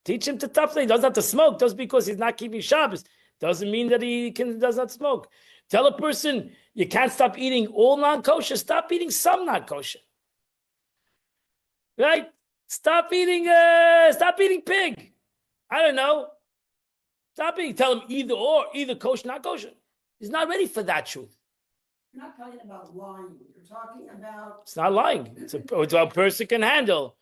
S1: Teach him to stop. He doesn't have to smoke just because he's not keeping Shabbos. Doesn't mean that he does not smoke. Tell a person you can't stop eating all non-kosher. Stop eating some non-kosher. Right? Stop eating pig. I don't know. Stop eating. Tell him either kosher, not kosher. He's not ready for that truth.
S6: You're not talking about lying. You're talking about.
S1: It's not lying. It's a person can handle.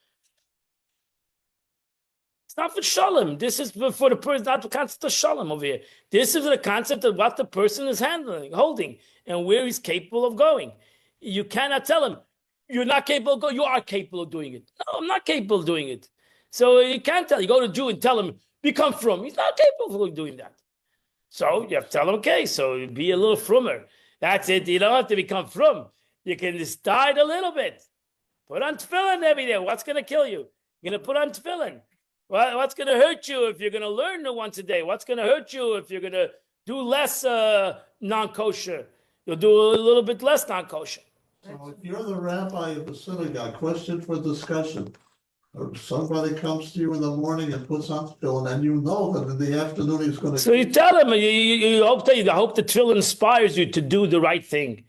S1: It's not for shalom. This is for the person, not the concept of shalom over here. This is the concept of what the person is holding, and where he's capable of going. You cannot tell him, you're not capable of going. You are capable of doing it. No, I'm not capable of doing it. So you can't tell. You go to a Jew and tell him, become frum. He's not capable of doing that. So you have to tell him, okay, so be a little frummer. That's it. You don't have to become frum. You can start a little bit. Put on tefillin every day. What's going to kill you? You're going to put on tefillin. What's going to hurt you if you're going to learn once a day? What's going to hurt you if you're going to do less non-kosher? You'll do a little bit less non-kosher.
S10: So if you're the rabbi of the synagogue, question for discussion. Or somebody comes to you in the morning and puts on tefillin, and you know that in the afternoon he's going to.
S1: So you tell him, you hope that I hope the tefillin inspires you to do the right thing.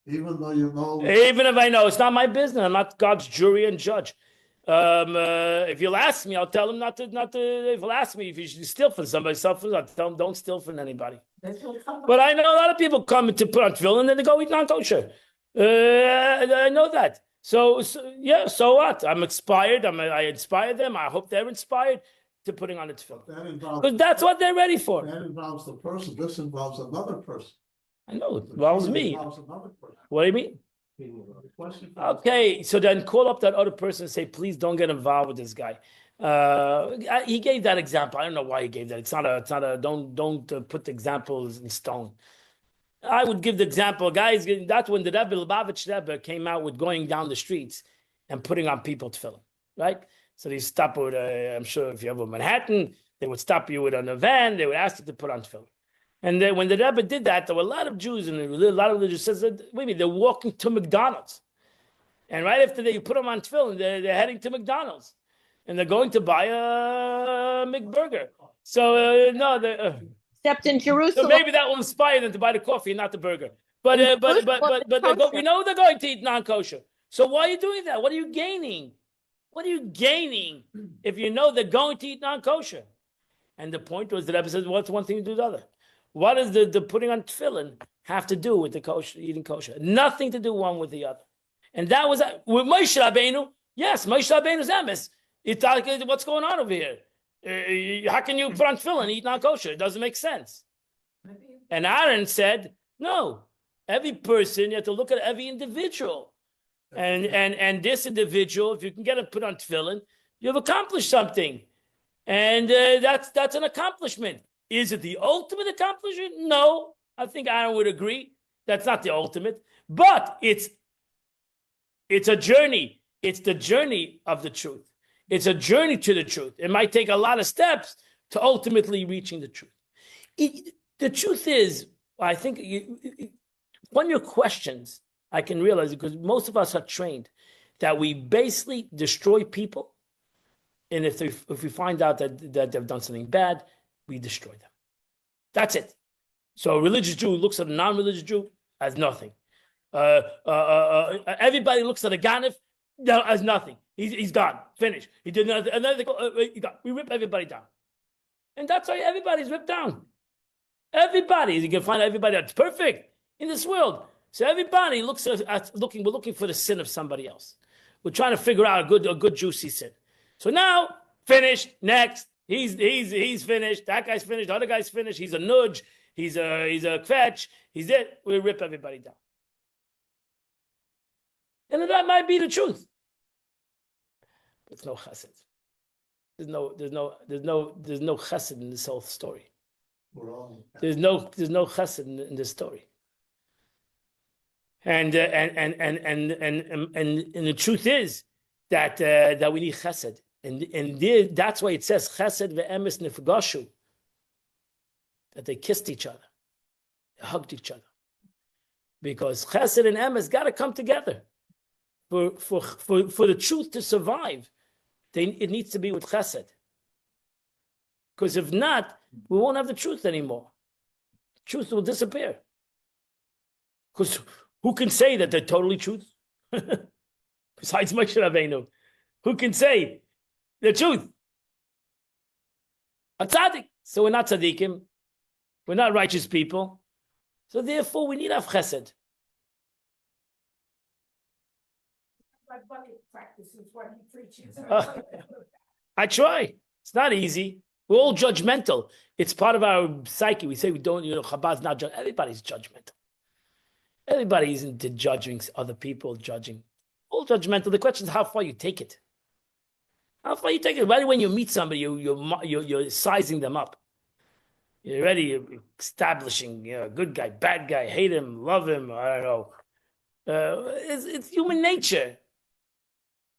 S10: Even though you know.
S1: Even if I know, it's not my business. I'm not God's jury and judge. If you'll ask me, I'll tell him not to. If you'll ask me if you should steal from somebody, I'll tell him don't steal from anybody. But I know a lot of people come to put on tefillin and then they go eat non-kosher. I know that. So what? I'm inspired. I inspire them. I hope they're inspired to putting on the tefillin. Because that's what they're ready for.
S10: That involves the person. This involves another person.
S1: I know. It involves me.
S10: Involves another person.
S1: What do you mean? Okay, so then call up that other person and say, please don't get involved with this guy. He gave that example. I don't know why he gave that. It's not a. Don't put the examples in stone. I would give the example, guys. That's when the Rebbe Lubavitch Rebbe came out with going down the streets and putting on people tefillin, right? So they stop with. I'm sure if you have a Manhattan, they would stop you with a van. They would ask you to put on tefillin. And then when the Rebbe did that, there were a lot of Jews and a lot of religious says, wait a minute, they're walking to McDonald's. And right after they put them on tefillin, they're heading to McDonald's. And they're going to buy a McBurger. So, no,
S11: Except in Jerusalem.
S1: so maybe that will inspire them to buy the coffee and not the burger. But we know they're going to eat non-kosher. So why are you doing that? What are you gaining? What are you gaining if you know they're going to eat non-kosher? And the point was, the Rebbe says, what's one thing to do with the other? What does the putting on tefillin have to do with the kosher, eating kosher? Nothing to do one with the other. And that was with Moshe Rabbeinu. Yes, Moshe Rabbeinu's emes. What's going on over here? How can you put on tefillin and eat non-kosher? It doesn't make sense. And Aaron said, no. Every person, you have to look at every individual. And this individual, if you can get him put on tefillin, you've accomplished something. And that's an accomplishment. Is it the ultimate accomplishment? No. I think Aaron would agree. That's not the ultimate. But it's a journey. It's the journey of the truth. It's a journey to the truth. It might take a lot of steps to ultimately reaching the truth. The truth is, I think one of your questions, I can realize, because most of us are trained, that we basically destroy people. And if we find out that they've done something bad, we destroy them. That's it. So a religious Jew looks at a non-religious Jew as nothing. Everybody looks at a Ganef as nothing. He's gone. Finished. He did nothing. And then they go, we rip everybody down. And that's why everybody's ripped down. Everybody. You can find everybody that's perfect in this world. So everybody looks we're looking for the sin of somebody else. We're trying to figure out a good juicy sin. So now, finished, next. He's finished. That guy's finished. The other guy's finished. He's a nudge. He's a kvetch. He's it. We rip everybody down. And that might be the truth. But it's no chesed. There's no chesed in this whole story. There's no chesed in this story. And the truth is that we need chesed. And that's why it says chesed ve'emes nifgashu, that they kissed each other, they hugged each other, because chesed and emes got to come together for the truth to survive. It needs to be with chesed, because if not, we won't have the truth anymore. The truth will disappear. Because who can say that they're totally truth? Besides Moshe Rabbeinu, who can say the truth? A tzaddik. So we're not tzaddikim. We're not righteous people. So therefore, we need to have chesed.
S9: My bucket practice is what he preaches.
S1: I try. It's not easy. We're all judgmental. It's part of our psyche. We say we don't, Chabad's not judgmental. Everybody's judgmental. Everybody isn't judging other people, judging. All judgmental. The question is how far you take it. How far you take it? Right when you meet somebody, you're sizing them up.
S8: You're already establishing, good guy, bad guy, hate him, love him. I don't know. It's human nature.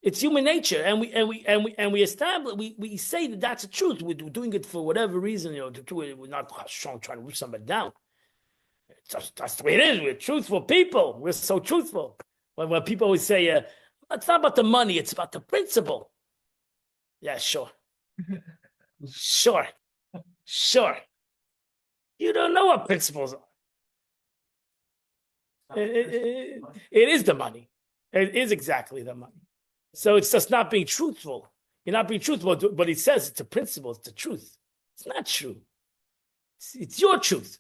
S8: It's human nature, and we establish. We say that that's the truth. We're doing it for whatever reason. We're not trying to rip somebody down. That's the way it is. We're truthful people. We're so truthful. When people always say, "It's not about the money; it's about the principle." Yeah, sure, sure. You don't know what principles are. It is the money. It is exactly the money. So it's just not being truthful. You're not being truthful, but he says it's a principle, it's the truth. It's not true. It's your truth.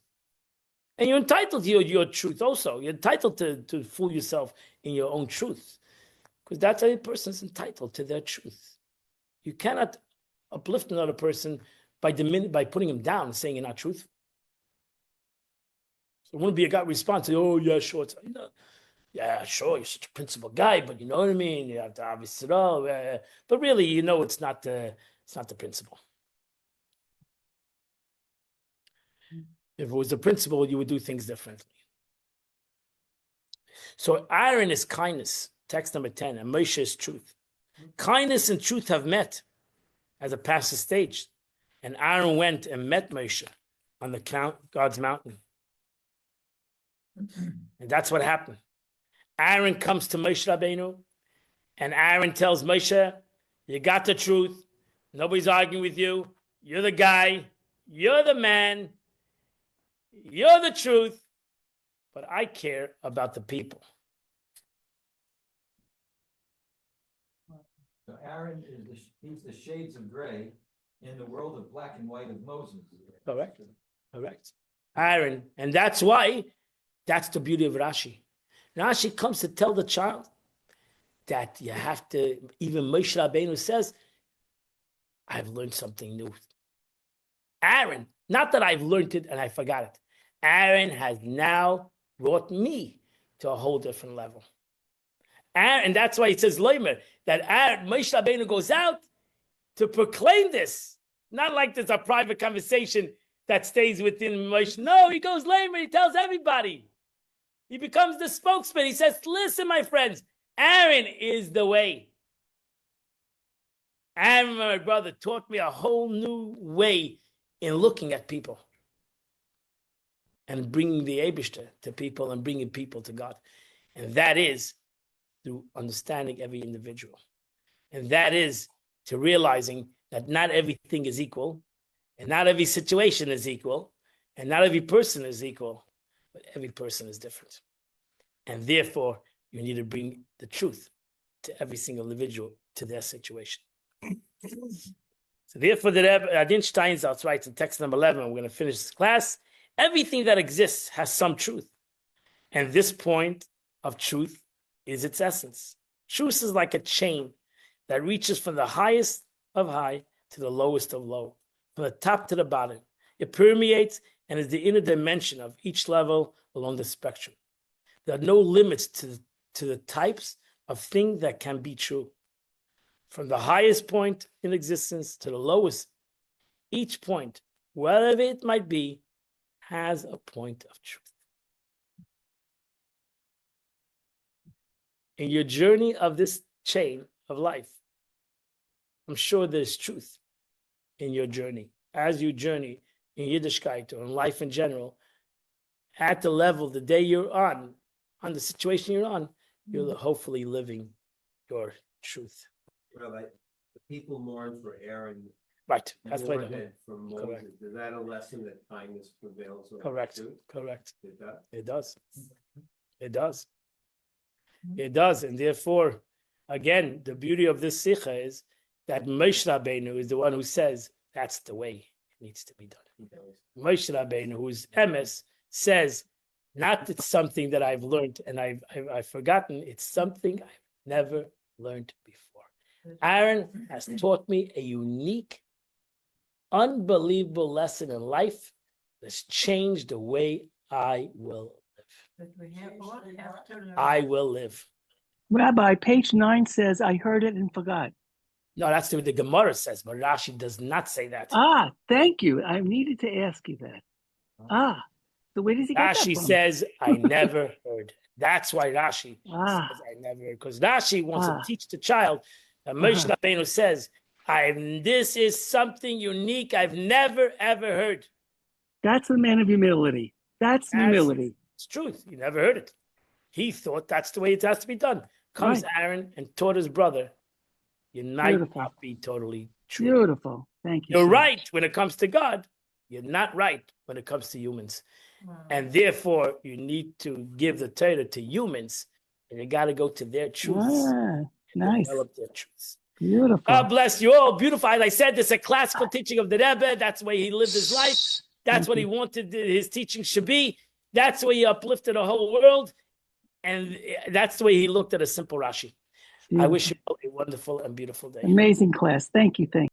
S8: And you're entitled to your truth also. You're entitled to fool yourself in your own truth. Because that's how a person's entitled to their truth. You cannot uplift another person by putting him down and saying you're not truthful. So it wouldn't be a gut response. Oh, yeah, sure. Yeah, sure, you're such a principled guy, but you know what I mean? You have to obviously it all. But really, it's not the principle. If it was the principle, you would do things differently. So Aaron is kindness, text number 10, and Moshe is truth. Kindness and truth have met as a passive stage. And Aaron went and met Moshe on the God's mountain. And that's what happened. Aaron comes to Moshe Rabbeinu, and Aaron tells Moshe, you got the truth. Nobody's arguing with you. You're the guy. You're the man. You're the truth. But I care about the people.
S11: So Aaron he's the shades of gray in the world of black and white of Moses.
S8: Correct. Aaron, and that's why, that's the beauty of Rashi. Rashi comes to tell the child that you have to, even Moshe Rabbeinu says, I've learned something new. Aaron, not that I've learned it and I forgot it. Aaron has now brought me to a whole different level. And that's why he says, Leimer, that Moshe Rabbeinu goes out to proclaim this. Not like there's a private conversation that stays within Moshe. No, he goes Leimer, he tells everybody. He becomes the spokesman. He says, listen, my friends, Aaron is the way. Aaron, my brother, taught me a whole new way in looking at people and bringing the Eibishter to people and bringing people to God. And that is through understanding every individual. And that is to realizing that not everything is equal, and not every situation is equal, and not every person is equal, but every person is different. And therefore, you need to bring the truth to every single individual, to their situation. So therefore, the Rebbe Adin Steinsaltz writes in text number 11, we're going to finish this class, everything that exists has some truth. And this point of truth is its essence. Truth is like a chain that reaches from the highest of high to the lowest of low, from the top to the bottom. It permeates and is the inner dimension of each level along the spectrum. There are no limits to the types of things that can be true. From the highest point in existence to the lowest, each point, wherever it might be, has a point of truth. In your journey of this chain of life, I'm sure there's truth in your journey. As you journey in Yiddishkeit or in life in general, at the level, the day you're on the situation you're on, you're hopefully living your truth.
S3: Well, the people mourn for Aaron.
S8: Right. That's
S3: more
S8: right.
S3: than for Moses.
S8: Correct.
S3: Is that a lesson that kindness prevails over
S8: Correct.
S3: truth?
S8: Correct.
S3: It does.
S8: It does. It does. It does. And therefore, again, the beauty of this sikha is that Moshe Rabbeinu is the one who says that's the way it needs to be done. Moshe Rabbeinu, who's emes, says, not it's something that I've learned and I've forgotten, it's something I've never learned before. Aaron has taught me a unique, unbelievable lesson in life that's changed the way I will live.
S7: But we all have to learn.
S8: I will live.
S5: Rabbi, page 9 says, I heard it and forgot.
S1: No, that's what the Gemara says, but Rashi does not say that.
S5: Ah, thank you. I needed to ask you that. Ah, so where does he get that
S1: Rashi
S5: from?
S1: says, I never heard. That's why Rashi
S5: Ah.
S1: says, I never heard. Because Rashi wants
S5: Ah.
S1: to teach the child. And Moshe Rabbeinu says, this is something unique I've never, ever heard.
S5: That's the man of humility. That's humility.
S1: It's truth. You never heard it. He thought that's the way it has to be done. Comes
S5: Right.
S1: Aaron and taught his brother. You might
S5: Beautiful.
S1: not be totally true.
S5: Beautiful. Thank you.
S1: You're
S5: so
S1: right
S5: much.
S1: when it comes to God. You're not right when it comes to humans. And therefore, you need to give the Torah to humans, and you got to go to their truths.
S5: Ah, nice.
S1: Develop their truths.
S5: Beautiful.
S1: God bless you all. Beautiful. As I said, this is a classical teaching of the Rebbe. That's the way he lived his life. That's what he wanted his teaching should be. That's the way he uplifted the whole world. And that's the way he looked at a simple Rashi. I wish you all a wonderful and beautiful day.
S5: Amazing class. Thank you. Thank you.